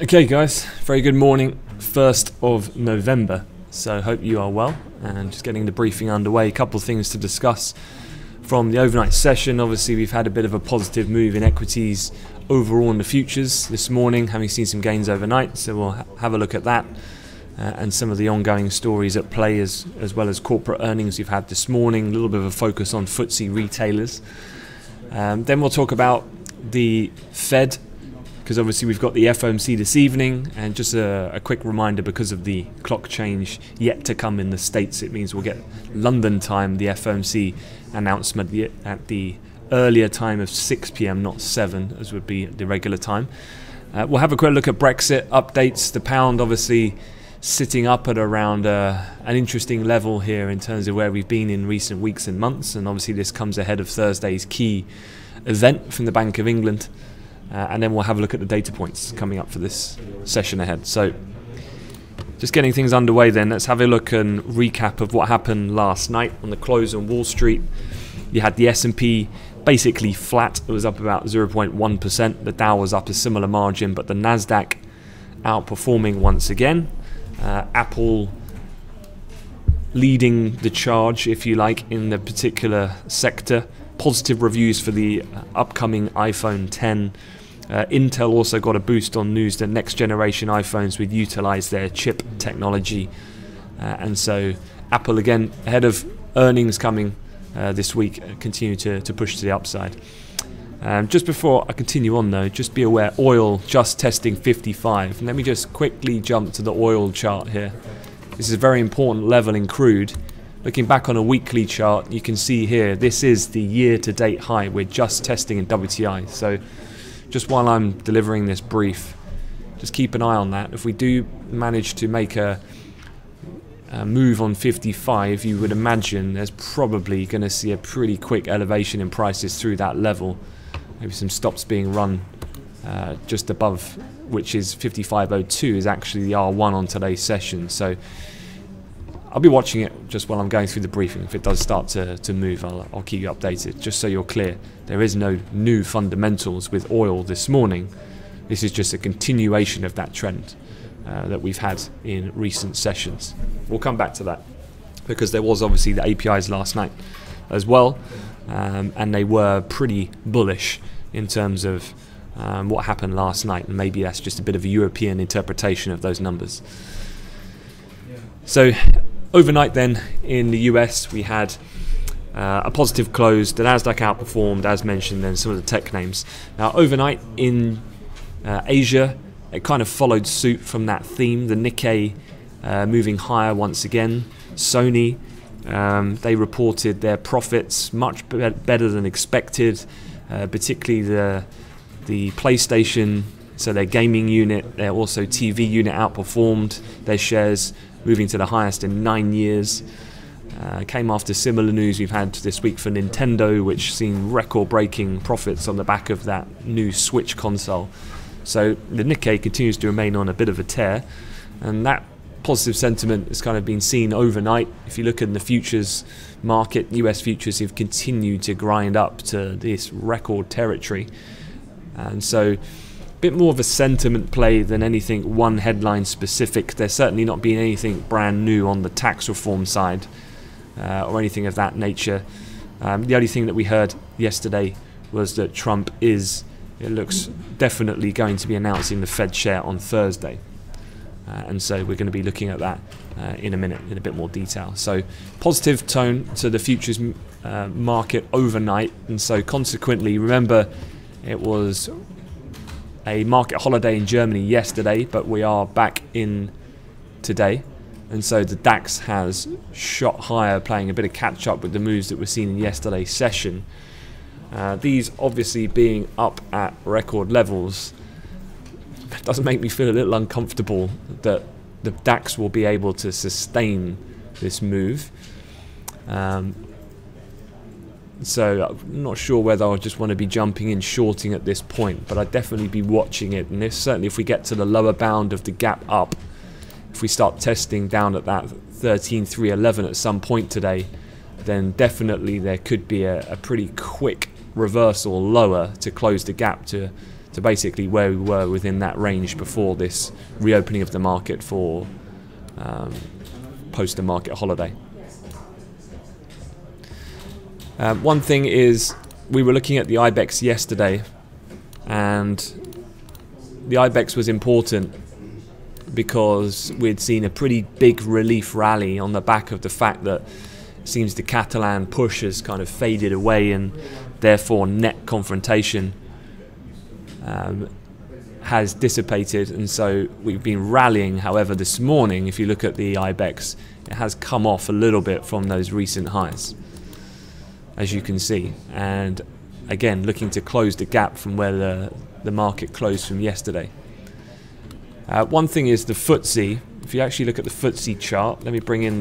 Okay guys, very good morning, 1st of November, so hope you are well and just getting the briefing underway. A couple of things to discuss from the overnight session. Obviously we've had a bit of a positive move in equities overall in the futures this morning, having seen some gains overnight, so we'll have a look at that and some of the ongoing stories at play as well as corporate earnings we've had this morning, a little bit of a focus on FTSE retailers. Then we'll talk about the Fed, because obviously we've got the FOMC this evening, and just a quick reminder, because of the clock change yet to come in the States, it means we'll get London time, the FOMC announcement at the earlier time of 6 PM, not 7 as would be the regular time. We'll have a quick look at Brexit updates. The pound obviously sitting up at around an interesting level here in terms of where we've been in recent weeks and months, and obviously this comes ahead of Thursday's key event from the Bank of England. And then we'll have a look at the data points coming up for this session ahead. So just getting things underway then, let's have a look and recap of what happened last night on the close on Wall Street. You had the S&P basically flat, it was up about 0.1%, the Dow was up a similar margin, but the Nasdaq outperforming once again. Apple leading the charge, if you like, in the particular sector. Positive reviews for the upcoming iPhone 10. Intel also got a boost on news that next generation iPhones would utilize their chip technology, and so Apple again ahead of earnings coming this week continue to push to the upside. Just before I continue on though, just be aware, oil just testing 55, and let me just quickly jump to the oil chart here. This is a very important level in crude. Looking back on a weekly chart, you can see here this is the year-to-date high we're just testing in WTI. So just while I'm delivering this brief, just keep an eye on that. If we do manage to make a move on 55, you would imagine there's probably going to see a pretty quick elevation in prices through that level. Maybe some stops being run just above, which is 55.02 is actually the R1 on today's session. So I'll be watching it just while I'm going through the briefing. If it does start to move, I'll keep you updated. Just so you're clear, there is no new fundamentals with oil this morning. This is just a continuation of that trend that we've had in recent sessions. We'll come back to that, because there was obviously the APIs last night as well, and they were pretty bullish in terms of what happened last night, and maybe that's just a bit of a European interpretation of those numbers. So overnight then in the US we had a positive close. The Nasdaq outperformed, as mentioned, then some of the tech names. Now overnight in Asia, it kind of followed suit from that theme. The Nikkei moving higher once again. Sony, they reported their profits much better than expected, particularly the PlayStation, so their gaming unit, their also TV unit outperformed, their shares moving to the highest in 9 years. Came after similar news we've had this week for Nintendo, which seen record-breaking profits on the back of that new Switch console. So the Nikkei continues to remain on a bit of a tear, and that positive sentiment has kind of been seen overnight. If you look at the futures market, US futures have continued to grind up to this record territory, and so bit more of a sentiment play than anything one headline specific. There's certainly not been anything brand new on the tax reform side or anything of that nature. The only thing that we heard yesterday was that Trump it looks definitely going to be announcing the Fed chair on Thursday, and so we're going to be looking at that in a minute in a bit more detail. So positive tone to the futures market overnight, and so consequently, remember it was a market holiday in Germany yesterday, but we are back in today, and so the DAX has shot higher, playing a bit of catch up with the moves that were seen in yesterday's session. These obviously being up at record levels doesn't make me feel a little uncomfortable that the DAX will be able to sustain this move. So I'm not sure whether I just want to be jumping in shorting at this point, but I'd definitely be watching it. And certainly if we get to the lower bound of the gap up, if we start testing down at that 13,311 at some point today, then definitely there could be a pretty quick reversal lower to close the gap to to basically where we were within that range before this reopening of the market for post the market holiday. One thing is, we were looking at the IBEX yesterday, and the IBEX was important because we'd seen a pretty big relief rally on the back of the fact that it seems the Catalan push has kind of faded away, and therefore net confrontation has dissipated, and so we've been rallying. However, this morning, if you look at the IBEX, it has come off a little bit from those recent highs, as you can see, and again looking to close the gap from where the market closed from yesterday. One thing is the FTSE. If you actually look at the FTSE chart, let me bring in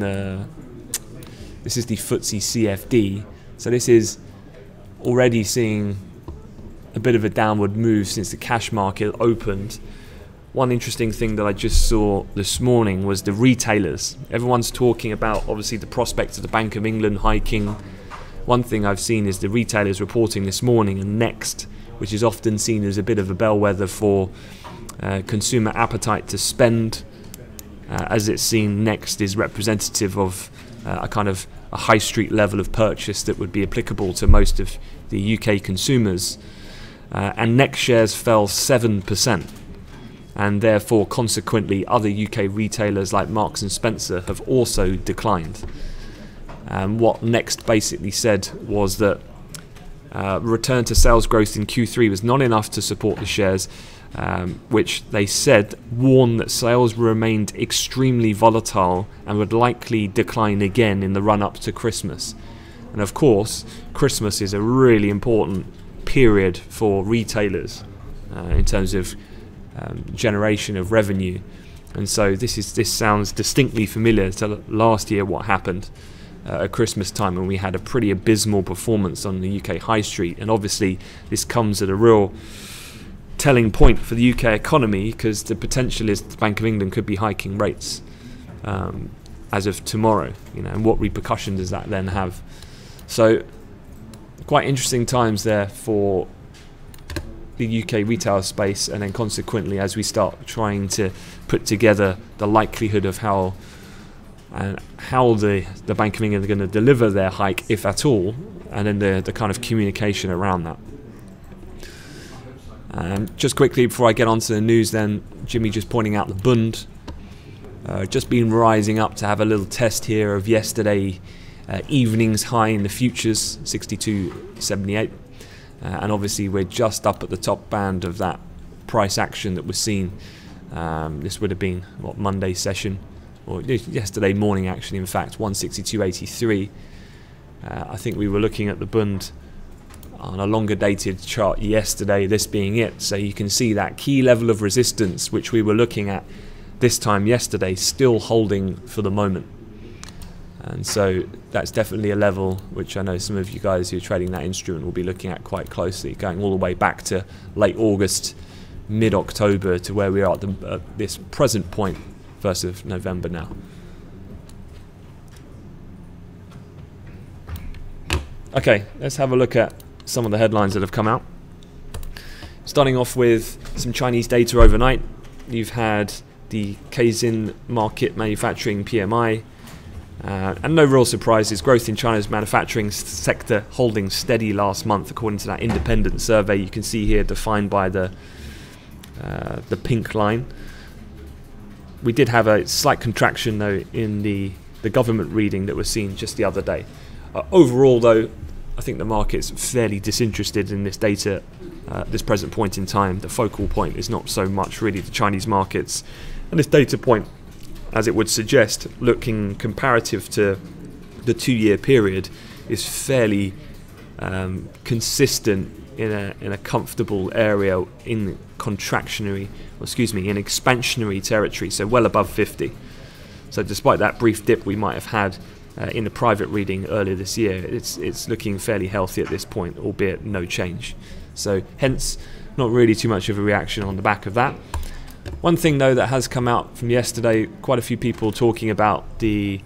this is the FTSE CFD. So this is already seeing a bit of a downward move since the cash market opened. One interesting thing that I just saw this morning was the retailers. Everyone's talking about obviously the prospects of the Bank of England hiking. One thing I've seen is the retailers reporting this morning, and Next, which is often seen as a bit of a bellwether for consumer appetite to spend. As it's seen, Next is representative of a kind of a high street level of purchase that would be applicable to most of the UK consumers. And Next shares fell 7%, and therefore consequently other UK retailers like Marks and Spencer have also declined. What Next basically said was that return to sales growth in Q3 was not enough to support the shares, which they said warned that sales remained extremely volatile and would likely decline again in the run-up to Christmas. And of course, Christmas is a really important period for retailers in terms of generation of revenue, and so this sounds distinctly familiar to last year, what happened at Christmas time when we had a pretty abysmal performance on the UK high street. And obviously this comes at a real telling point for the UK economy, because the potential is the Bank of England could be hiking rates as of tomorrow, and what repercussion does that then have? So quite interesting times there for the UK retail space, and then consequently as we start trying to put together the likelihood of how the Bank of England are going to deliver their hike, if at all, and then the kind of communication around that. Just quickly before I get on to the news then, Jimmy just pointing out the Bund. Just been rising up to have a little test here of yesterday evening's high in the futures, 62.78. And obviously we're just up at the top band of that price action that was seen. This would have been, what, Monday session, or yesterday morning actually, in fact, 162.83. I think we were looking at the Bund on a longer dated chart yesterday, this being it. So you can see that key level of resistance which we were looking at this time yesterday still holding for the moment. And so that's definitely a level which I know some of you guys who are trading that instrument will be looking at quite closely, going all the way back to late August, mid-October, to where we are at this present point, 1st of November now. Okay, let's have a look at some of the headlines that have come out. Starting off with some Chinese data overnight. You've had the Caixin market manufacturing PMI, and no real surprises. Growth in China's manufacturing sector holding steady last month, according to that independent survey you can see here, defined by the pink line. We did have a slight contraction though in the government reading that was seen just the other day. Overall though, I think the market's fairly disinterested in this data at this present point in time. The focal point is not so much really the Chinese markets, and this data point, as it would suggest, looking comparative to the 2-year period, is fairly consistent in a comfortable area in expansionary territory, so well above 50. So despite that brief dip we might have had in the private reading earlier this year, it's looking fairly healthy at this point, albeit no change. So hence, not really too much of a reaction on the back of that. One thing though that has come out from yesterday, quite a few people talking about the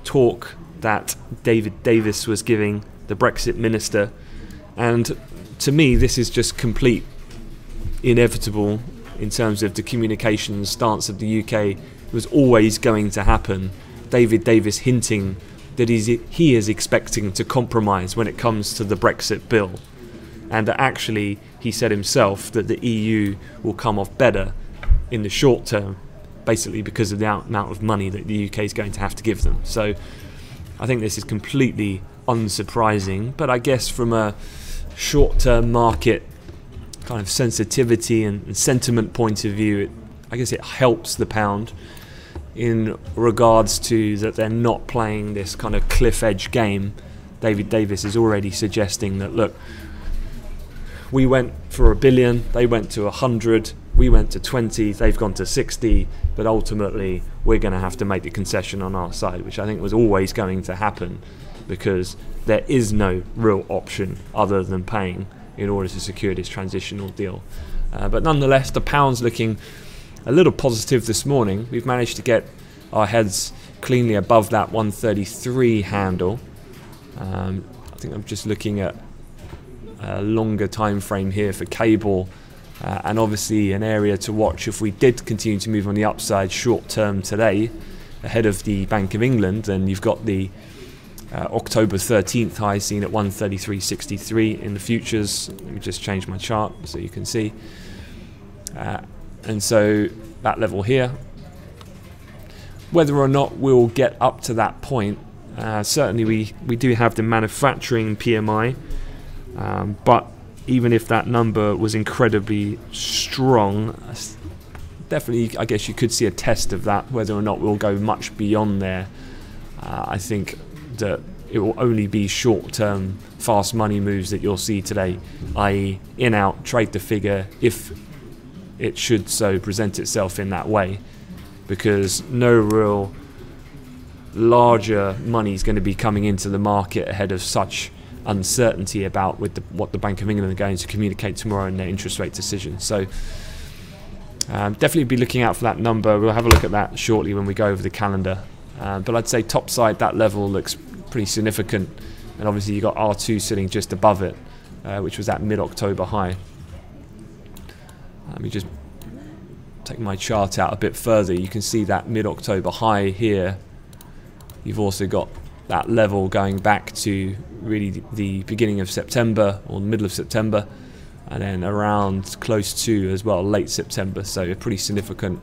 talk that David Davis was giving, the Brexit minister, and to me this is just complete inevitable in terms of the communication stance of the UK. It was always going to happen. David Davis hinting that he is expecting to compromise when it comes to the Brexit bill, and that actually he said himself that the EU will come off better in the short term, basically because of the amount of money that the UK is going to have to give them. So I think this is completely unsurprising, but I guess from a short-term market kind of sensitivity and sentiment point of view, I guess it helps the pound in regards to that they're not playing this kind of cliff edge game. David Davis is already suggesting that, look, we went for $1 billion, they went to 100, we went to 20, they've gone to 60, but ultimately we're going to have to make the concession on our side, which I think was always going to happen, because there is no real option other than paying in order to secure this transitional deal. But nonetheless, the pound's looking a little positive this morning. We've managed to get our heads cleanly above that 133 handle. I think I'm just looking at a longer time frame here for cable, and obviously an area to watch if we did continue to move on the upside short term today ahead of the Bank of England. Then you've got the October 13th high seen at 133.63 in the futures. Let me just change my chart so you can see. And so that level here, whether or not we'll get up to that point, certainly we do have the manufacturing PMI, but even if that number was incredibly strong, definitely I guess you could see a test of that. Whether or not we'll go much beyond there, I think that it will only be short-term fast money moves that you'll see today, i.e. in out, trade the figure if it should so present itself in that way, because no real larger money is going to be coming into the market ahead of such uncertainty about what the Bank of England are going to communicate tomorrow in their interest rate decision. So definitely be looking out for that number. We'll have a look at that shortly when we go over the calendar. But I'd say top side, that level looks pretty significant, and obviously you got R2 sitting just above it, which was that mid-October high. Let me just take my chart out a bit further. You can see that mid-October high here. You've also got that level going back to really the beginning of September or the middle of September, and then around close to as well late September. So a pretty significant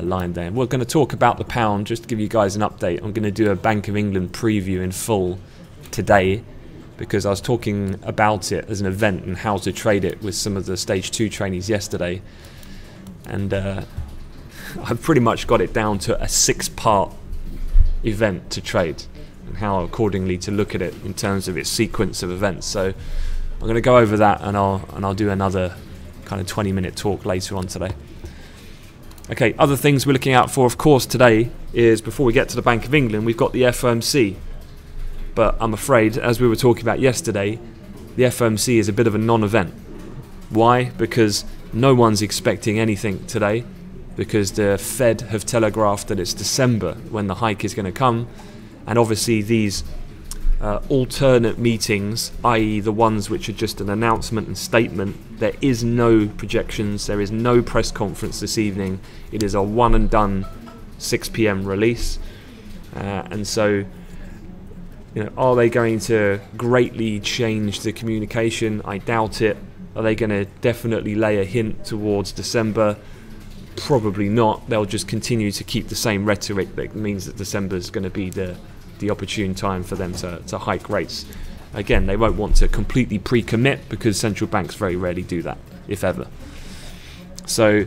line there. We're going to talk about the pound just to give you guys an update. I'm going to do a Bank of England preview in full today, because I was talking about it as an event and how to trade it with some of the stage 2 trainees yesterday, and I've pretty much got it down to a 6-part event to trade and how accordingly to look at it in terms of its sequence of events. So I'm going to go over that, and I'll do another kind of 20-minute talk later on today. Okay, other things we're looking out for, of course, today is, before we get to the Bank of England, we've got the FOMC. But I'm afraid, as we were talking about yesterday, the FOMC is a bit of a non-event. Why? Because no one's expecting anything today, because the Fed have telegraphed that it's December when the hike is going to come. And obviously these alternate meetings, i.e. the ones which are just an announcement and statement, there is no projections, there is no press conference this evening. It is a one and done 6 PM release. And so, you know, are they going to greatly change the communication? I doubt it. Are they going to definitely lay a hint towards December? Probably not. They'll just continue to keep the same rhetoric that means that December is going to be the opportune time for them to hike rates. Again, they won't want to completely pre-commit, because central banks very rarely do that, if ever. So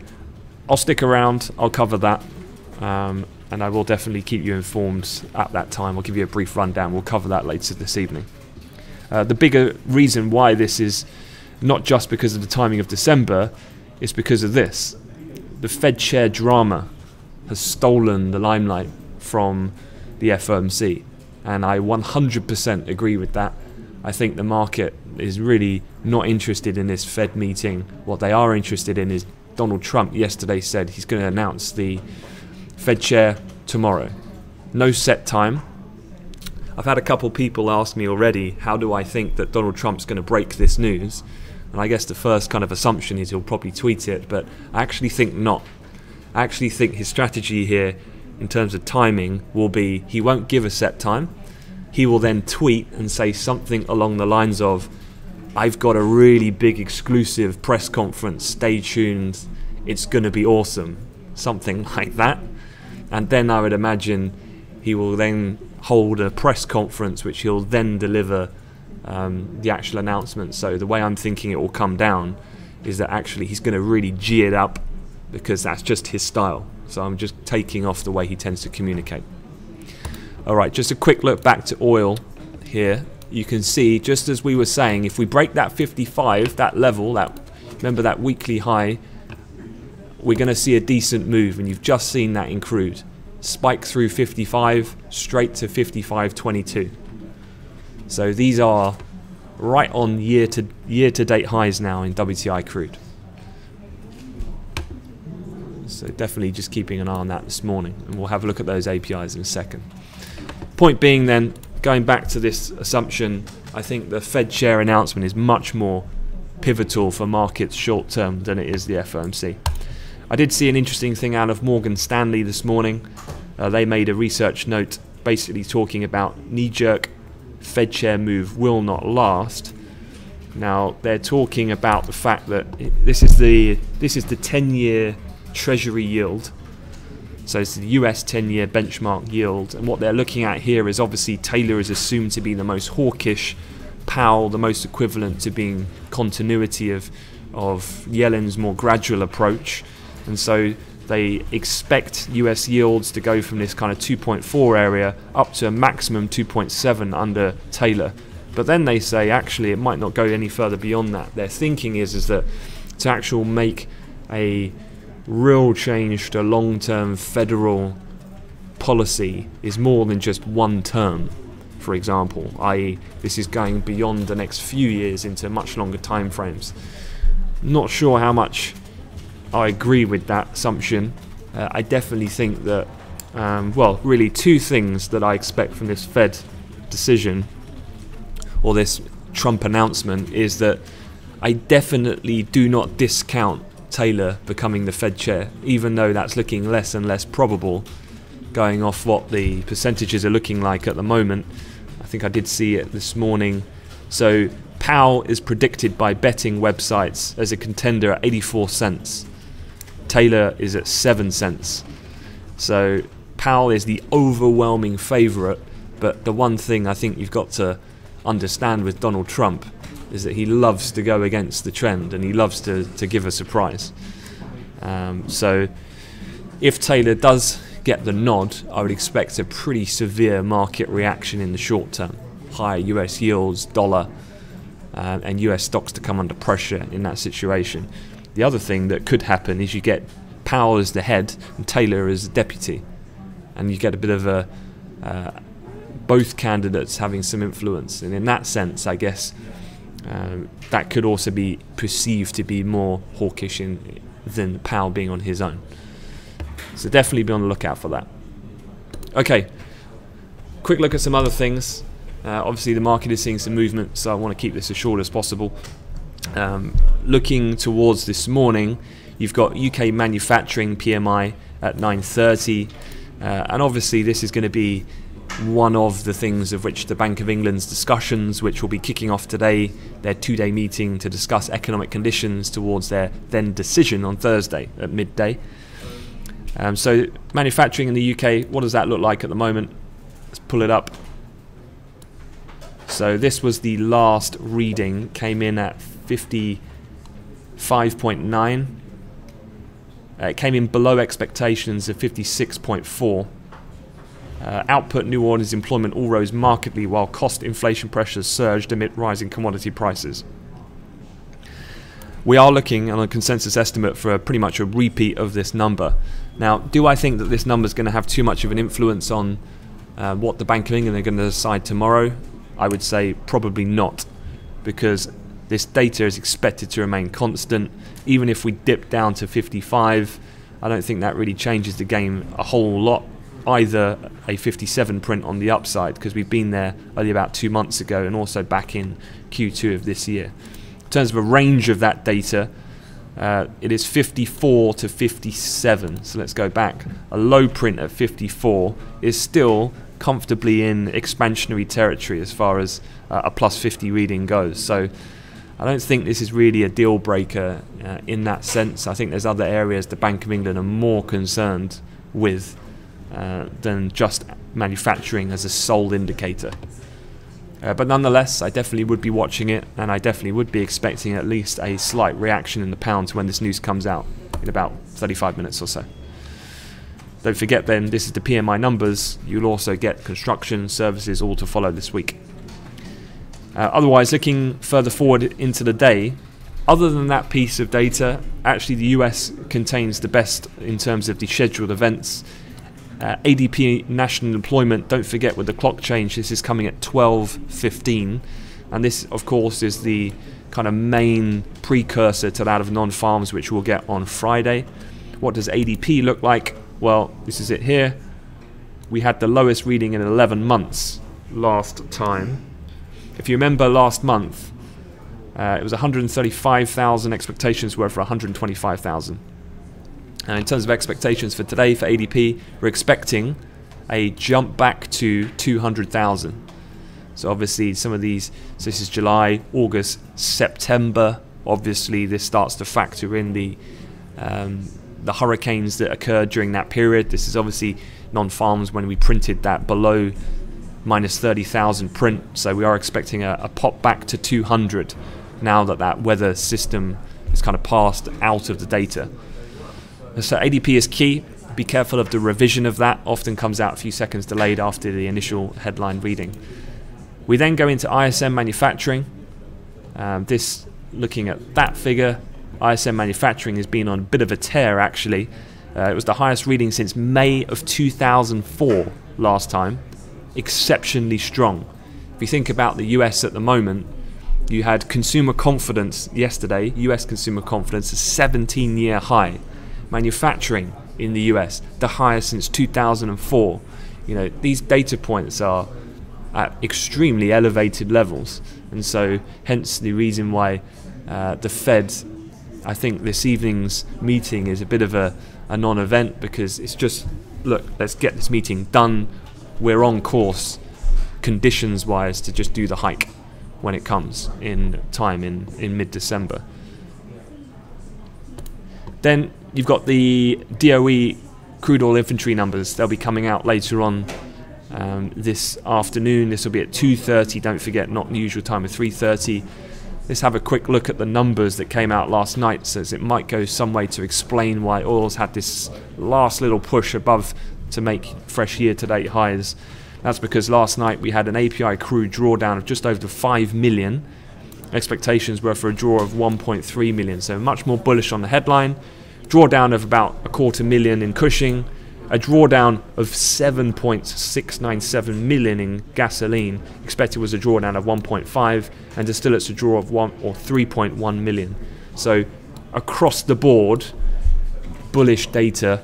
I'll stick around, I'll cover that, and I will definitely keep you informed at that time. I'll give you a brief rundown. We'll cover that later this evening. The bigger reason why this is not just because of the timing of December, is because of this. The Fed chair drama has stolen the limelight from the FOMC, and I 100% agree with that. I think the market is really not interested in this Fed meeting. What they are interested in is Donald Trump yesterday said he's going to announce the Fed chair tomorrow. No set time. I've had a couple people ask me already, how do I think that Donald Trump's going to break this news? And I guess the first kind of assumption is he'll probably tweet it, but I actually think not. I actually think his strategy here in terms of timing will be he won't give a set time. He will then tweet and say something along the lines of, I've got a really big exclusive press conference, stay tuned, it's going to be awesome. Something like that. And then I would imagine he will then hold a press conference which he'll then deliver the actual announcement. So the way I'm thinking it will come down is that actually he's going to really G it up because that's just his style. So I'm just taking off the way he tends to communicate. Alright, just a quick look back to oil here. You can see, just as we were saying, if we break that 55, that level, remember that weekly high, we're going to see a decent move, and you've just seen that in crude. Spike through 55, straight to 55.22. So these are right on year to date highs now in WTI crude. So definitely just keeping an eye on that this morning, and we'll have a look at those APIs in a second. Point being then, going back to this assumption, I think the Fed chair announcement is much more pivotal for markets short term than it is the FOMC. I did see an interesting thing out of Morgan Stanley this morning. They made a research note basically talking about knee-jerk Fed chair move will not last. Now they're talking about the fact that this is the 10-year Treasury yield. So it's the US 10-year benchmark yield, and what they're looking at here is obviously Taylor is assumed to be the most hawkish, Powell the most equivalent to being continuity of Yellen's more gradual approach, and so they expect US yields to go from this kind of 2.4 area up to a maximum 2.7 under Taylor. But then they say actually it might not go any further beyond that. Their thinking is that to actually make a real change to long-term federal policy is more than just one term, for example, i.e. this is going beyond the next few years into much longer time frames. Not sure how much I agree with that assumption. I definitely think that, well, really two things that I expect from this Fed decision or this Trump announcement is that I definitely do not discount Taylor becoming the Fed chair, even though that's looking less and less probable going off what the percentages are looking like at the moment. I think I did see it this morning. So Powell is predicted by betting websites as a contender at 84 cents. Taylor is at 7 cents. So Powell is the overwhelming favourite, but the one thing I think you've got to understand with Donald Trump is that he loves to go against the trend and he loves to give a surprise. So if Taylor does get the nod, I would expect a pretty severe market reaction in the short term. Higher US yields, dollar, and US stocks to come under pressure in that situation. The other thing that could happen is you get Powell as the head and Taylor as the deputy, and you get a bit of a both candidates having some influence, and in that sense I guess that could also be perceived to be more hawkish than Powell being on his own. So definitely be on the lookout for that. Okay, quick look at some other things. Obviously the market is seeing some movement, so I want to keep this as short as possible. Looking towards this morning, you've got UK Manufacturing PMI at 930, and obviously this is going to be one of the things of which the Bank of England's discussions, which will be kicking off today, their two-day meeting to discuss economic conditions towards their then decision on Thursday at midday. So manufacturing in the UK, what does that look like at the moment? Let's pull it up. So this was the last reading, came in at 55.9. It came in below expectations of 56.4. Output, new orders, employment all rose markedly while cost inflation pressures surged amid rising commodity prices. We are looking on a consensus estimate for pretty much a repeat of this number. Now, do I think that this number is going to have too much of an influence on what the Bank of England are going to decide tomorrow? I would say probably not, because this data is expected to remain constant. Even if we dip down to 55, I don't think that really changes the game a whole lot. Either a 57 print on the upside, because we've been there only about 2 months ago and also back in Q2 of this year. terms of a range of that data, it is 54 to 57. So let's go back. A low print at 54 is still comfortably in expansionary territory as far as a plus 50 reading goes. So I don't think this is really a deal breaker in that sense. I think there's other areas the Bank of England are more concerned with than just manufacturing as a sole indicator. But nonetheless, I definitely would be watching it, and I definitely would be expecting at least a slight reaction in the pound when this news comes out in about 35 minutes or so. Don't forget then, this is the PMI numbers. You'll also get construction, services, all to follow this week. Otherwise, looking further forward into the day, other than that piece of data, actually the US contains the best in terms of the scheduled events. ADP national employment, don't forget with the clock change, this is coming at 12:15, and this of course is the kind of main precursor to that of non-farms, which we'll get on Friday. What does ADP look like? Well, this is it here. We had the lowest reading in 11 months last time. If you remember last month, it was 135,000, expectations were for 125,000. And in terms of expectations for today for ADP, we're expecting a jump back to 200,000. So obviously some of these, so this is July, August, September. Obviously this starts to factor in the hurricanes that occurred during that period. This is obviously non-farms when we printed that below minus 30,000 print. So we are expecting a pop back to 200 now that that weather system is kind of passed out of the data. So ADP is key. Be careful of the revision of that. Often comes out a few seconds delayed after the initial headline reading. We then go into ISM manufacturing. This, looking at that figure, ISM manufacturing has been on a bit of a tear actually. It was the highest reading since May of 2004 last time. Exceptionally strong. If you think about the US at the moment, you had consumer confidence yesterday, US consumer confidence, a 17-year high. Manufacturing in the US, the highest since 2004. You know, these data points are at extremely elevated levels, and so hence the reason why the Fed, I think this evening's meeting is a bit of a non-event, because it's just, look, let's get this meeting done. We're on course conditions wise to just do the hike when it comes in time in mid-December. Then you've got the DOE crude oil inventory numbers. They'll be coming out later on this afternoon. This will be at 2:30. Don't forget, not the usual time of 3:30. Let's have a quick look at the numbers that came out last night, so it might go some way to explain why oil's had this last little push above to make fresh year-to-date highs. That's because last night we had an API crude drawdown of just over 5 million. Expectations were for a draw of 1.3 million, so much more bullish on the headline. Drawdown of about 250,000 in Cushing, a drawdown of 7.697 million in gasoline. Expected was a drawdown of 1.5, and distillates a draw of 3.1 million. So across the board, bullish data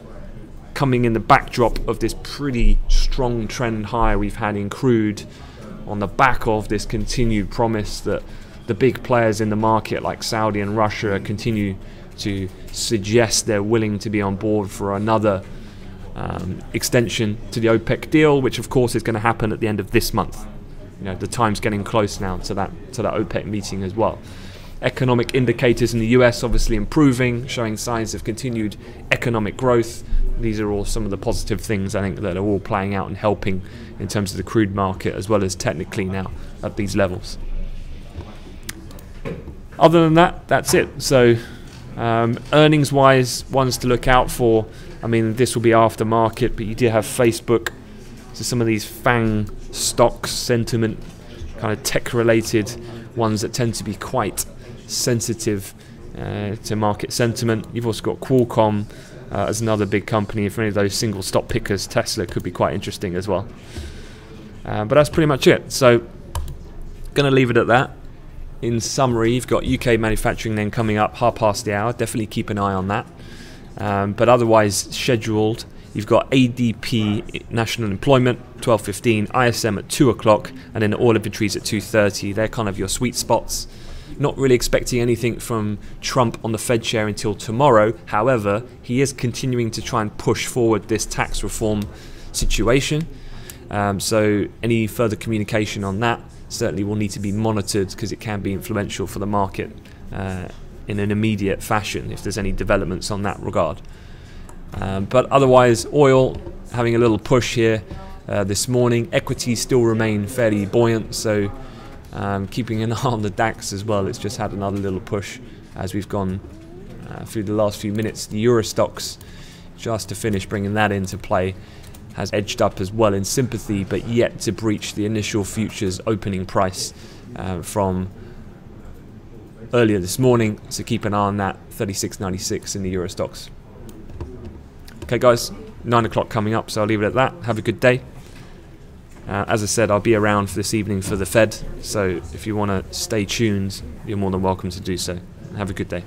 coming in the backdrop of this pretty strong trend high we've had in crude, on the back of this continued promise that the big players in the market like Saudi and Russia continue to suggest they're willing to be on board for another extension to the OPEC deal, which of course is going to happen at the end of this month. You know, the time's getting close now to that OPEC meeting as well. Economic indicators in the US obviously improving, showing signs of continued economic growth. These are all some of the positive things I think that are all playing out and helping in terms of the crude market, as well as technically now at these levels. Other than that, that's it. So earnings wise, ones to look out for. I mean, this will be after market, but you do have Facebook. So some of these FANG stocks, sentiment, kind of tech related ones that tend to be quite sensitive to market sentiment. You've also got Qualcomm as another big company. For any of those single stock pickers, Tesla could be quite interesting as well. But that's pretty much it. So going to leave it at that. In summary, you've got UK manufacturing then coming up past the hour. Definitely keep an eye on that. But otherwise scheduled, you've got ADP national employment 12:15, ISM at 2 o'clock, and then oil inventories at 2:30. They're kind of your sweet spots. Not really expecting anything from Trump on the Fed chair until tomorrow. However, he is continuing to try and push forward this tax reform situation. So any further communication on that certainly will need to be monitored, because it can be influential for the market in an immediate fashion if there's any developments on that regard. But otherwise, oil having a little push here this morning. Equities still remain fairly buoyant, so keeping an eye on the DAX as well. It's just had another little push as we've gone through the last few minutes. The Euro stocks, just to finish bringing that into play, has edged up as well in sympathy, but yet to breach the initial futures opening price from earlier this morning. So keep an eye on that, 36.96 in the Euro stocks. Okay guys, 9 o'clock coming up, so I'll leave it at that. Have a good day. As I said, I'll be around for this evening for the Fed, so if you want to stay tuned, you're more than welcome to do so. Have a good day.